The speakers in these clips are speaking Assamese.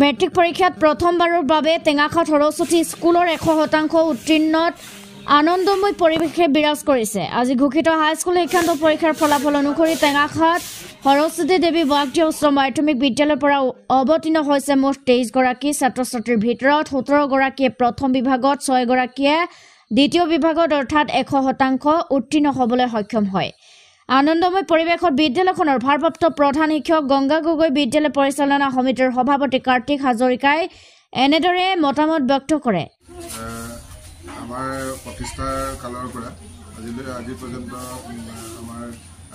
মেট্ৰিক পৰীক্ষাত প্ৰথমবাৰৰ বাবে টেঙাখাত সৰস্বতী স্কুলৰ 100% উত্তীৰ্ণত আনন্দময় পৰিৱেশে বিৰাজ কৰিছে। আজি ঘোষিত হাইস্কুল শিক্ষান্ত পৰীক্ষাৰ ফলাফল অনুসৰি টেঙাখাত সৰস্বতী দেৱী বাগদিয়া উচ্চ মাধ্যমিক বিদ্যালয়ৰ পৰা অৱতীৰ্ণ হৈছে মুঠ 23 গৰাকী ছাত্ৰ-ছাত্ৰীৰ ভিতৰত 17 গৰাকীয়ে প্ৰথম বিভাগত 6 গৰাকীয়ে দ্বিতীয় বিভাগত অৰ্থাৎ 100% উত্তীৰ্ণ হ'বলৈ সক্ষম হয়। আনন্দময় পৰিৱেশত বিদ্যালয়খনৰ ভাৰপ্ৰাপ্ত প্ৰধান শিক্ষক গংগা গগৈ বিদ্যালয় পৰিচালনা সমিতিৰ সভাপতি কাৰ্তিক হাজৰিকাই এনেদৰে মতামত ব্যক্ত কৰে। আমাৰ প্ৰতিষ্ঠাৰ কালৰ পৰা আজি পৰ্যন্ত আমাৰ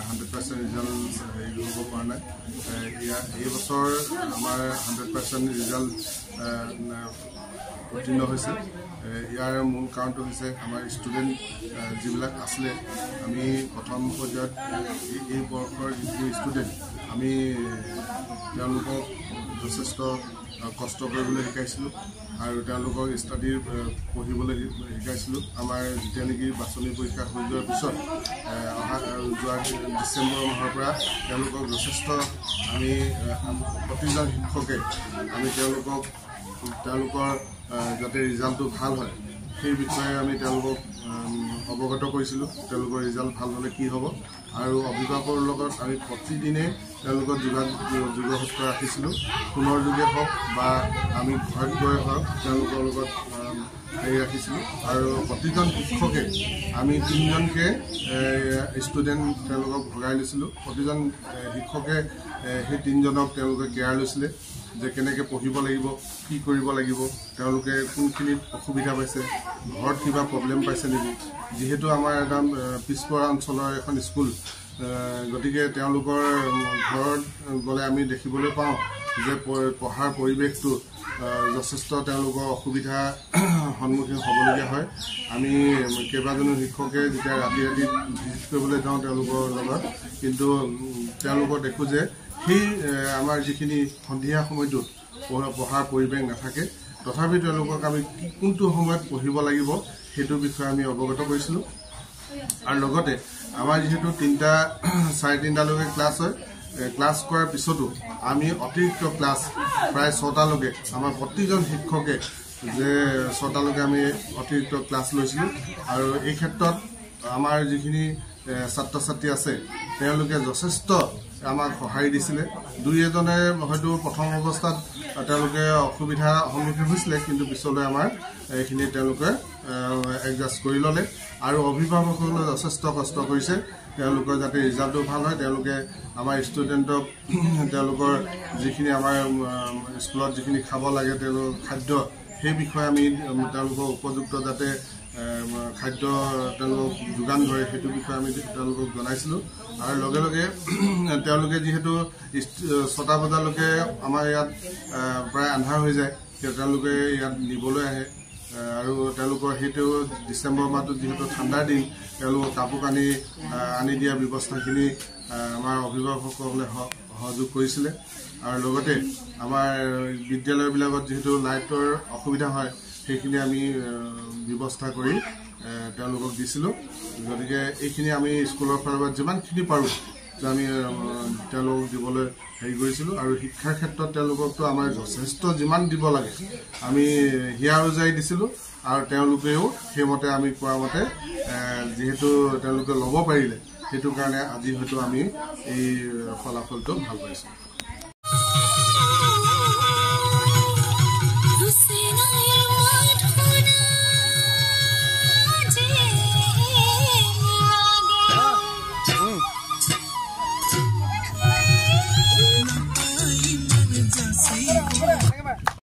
100% ৰিজাল্ট হ'ব পৰা নাই। এই বছৰ আমাৰ 100% ৰিজাল্ট উত্তীৰ্ণ হৈছে। ইয়াৰ মূল কাৰণটো হৈছে আমাৰ ষ্টুডেণ্ট যিবিলাক আছিলে, আমি প্ৰথম পৰ্যায়ত এই বৰ্ষৰ যিখিনি ষ্টুডেণ্ট আমি তেওঁলোকক যথেষ্ট কষ্ট কৰিবলৈ শিকাইছিলোঁ আৰু তেওঁলোকক ষ্টাডি পঢ়িবলৈ শিকাইছিলোঁ। আমাৰ যেতিয়া নেকি বাছনি পৰীক্ষা হৈ যোৱাৰ পিছত যোৱা ডিচেম্বৰ মাহৰ পৰা তেওঁলোকক যথেষ্ট আমি প্ৰতিজন শিক্ষকে আমি তেওঁলোকৰ যাতে ৰিজাল্টটো ভাল হয় সেই বিষয়ে আমি তেওঁলোকক অৱগত কৰিছিলোঁ। তেওঁলোকৰ ৰিজাল্ট ভাল হ'লে কি হ'ব আৰু অভিভাৱকৰ লগত আমি প্ৰতিদিনে তেওঁলোকক যোগাযোগ ৰাখিছিলোঁ। ফোনৰ যোগে হওক বা আমি ঘৰত গৈ হওক তেওঁলোকৰ লগত ৰাখিছিলোঁ আৰু প্ৰতিজন শিক্ষকে আমি 3জনকৈ ষ্টুডেণ্ট তেওঁলোকক ভগাই লৈছিলোঁ। প্ৰতিজন শিক্ষকে সেই 3জনক তেওঁলোকে কেয়াৰ লৈছিলে যে কেনেকৈ পঢ়িব লাগিব, কি কৰিব লাগিব, তেওঁলোকে কোনখিনিত অসুবিধা পাইছে, ঘৰত কিবা প্ৰব্লেম পাইছে নেকি। যিহেতু আমাৰ একদম পিছপৰা অঞ্চলৰ এখন স্কুল, গতিকে তেওঁলোকৰ ঘৰত গ'লে আমি দেখিবলৈ পাওঁ যে পঢ়াৰ পৰিৱেশটো যথেষ্ট তেওঁলোকৰ অসুবিধাৰ সন্মুখীন হ'বলগীয়া হয়। আমি কেইবাজনো শিক্ষকে যেতিয়া ৰাতি ভিজিট কৰিবলৈ যাওঁ তেওঁলোকৰ লগত, কিন্তু তেওঁলোকক দেখোঁ যে সেই আমাৰ যিখিনি সন্ধিয়া সময়টোত পঢ়াৰ পৰিৱেশ নাথাকে। তথাপি তেওঁলোকক আমি কোনটো সময়ত পঢ়িব লাগিব সেইটোৰ বিষয়ে আমি অৱগত কৰিছিলোঁ। আৰু লগতে আমাৰ যিহেতু 3:30-3:30লৈকে ক্লাছ হয়, ক্লাছ কৰাৰ পিছতো আমি অতিৰিক্ত ক্লাছ প্ৰায় 6টালৈকে আমাৰ প্ৰতিজন শিক্ষকে যে 6টালৈকে আমি অতিৰিক্ত ক্লাছ লৈছিলোঁ। আৰু এই ক্ষেত্ৰত আমাৰ যিখিনি ছাত্ৰ ছাত্ৰী আছে তেওঁলোকে যথেষ্ট আমাক সঁহাৰি দিছিলে। 2-এজনে হয়তো প্ৰথম অৱস্থাত তেওঁলোকে অসুবিধাৰ সন্মুখীন হৈছিলে, কিন্তু পিছলৈ আমাৰ এইখিনি তেওঁলোকে এডজাষ্ট কৰি ল'লে আৰু অভিভাৱকসকলে যথেষ্ট কষ্ট কৰিছে তেওঁলোকৰ যাতে ৰিজাল্টটো ভাল হয়। তেওঁলোকে আমাৰ ষ্টুডেণ্টক তেওঁলোকৰ যিখিনি আমাৰ স্কুলত যিখিনি খাব লাগে তেওঁলোকৰ খাদ্য, সেই বিষয়ে আমি তেওঁলোকক উপযুক্ত যাতে খাদ্য তেওঁলোকক যোগান ধৰে সেইটো বিষয়ে আমি তেওঁলোকক জনাইছিলোঁ। আৰু লগে লগে তেওঁলোকে যিহেতু 6টা বজালৈকে আমাৰ ইয়াত প্ৰায় আন্ধাৰ হৈ যায়, তেওঁলোকে ইয়াত নিবলৈ আহে আৰু তেওঁলোকৰ সেইটো ডিচেম্বৰ মাহটোত যিহেতু ঠাণ্ডাৰ দিন, তেওঁলোকৰ কাপোৰ কানি আনি দিয়া ব্যৱস্থাখিনি আমাৰ অভিভাৱকসকলে সহযোগ কৰিছিলে। আৰু লগতে আমাৰ বিদ্যালয়বিলাকত যিহেতু লাইটৰ অসুবিধা হয় সেইখিনি আমি ব্যৱস্থা কৰি তেওঁলোকক দিছিলোঁ। গতিকে এইখিনি আমি স্কুলৰ ফালৰ পৰা যিমানখিনি পাৰোঁ আমি তেওঁলোকক দিবলৈ কৰিছিলোঁ। আৰু শিক্ষাৰ ক্ষেত্ৰত তেওঁলোককতো আমাৰ যথেষ্ট যিমান দিব লাগে আমি হিয়াৰ উজাৰি দিছিলোঁ আৰু তেওঁলোকেও সেইমতে আমি কোৱা মতে যিহেতু তেওঁলোকে ল'ব পাৰিলে সেইটো কাৰণে আজি হয়তো আমি এই ফলাফলটো ভাল পাইছোঁ।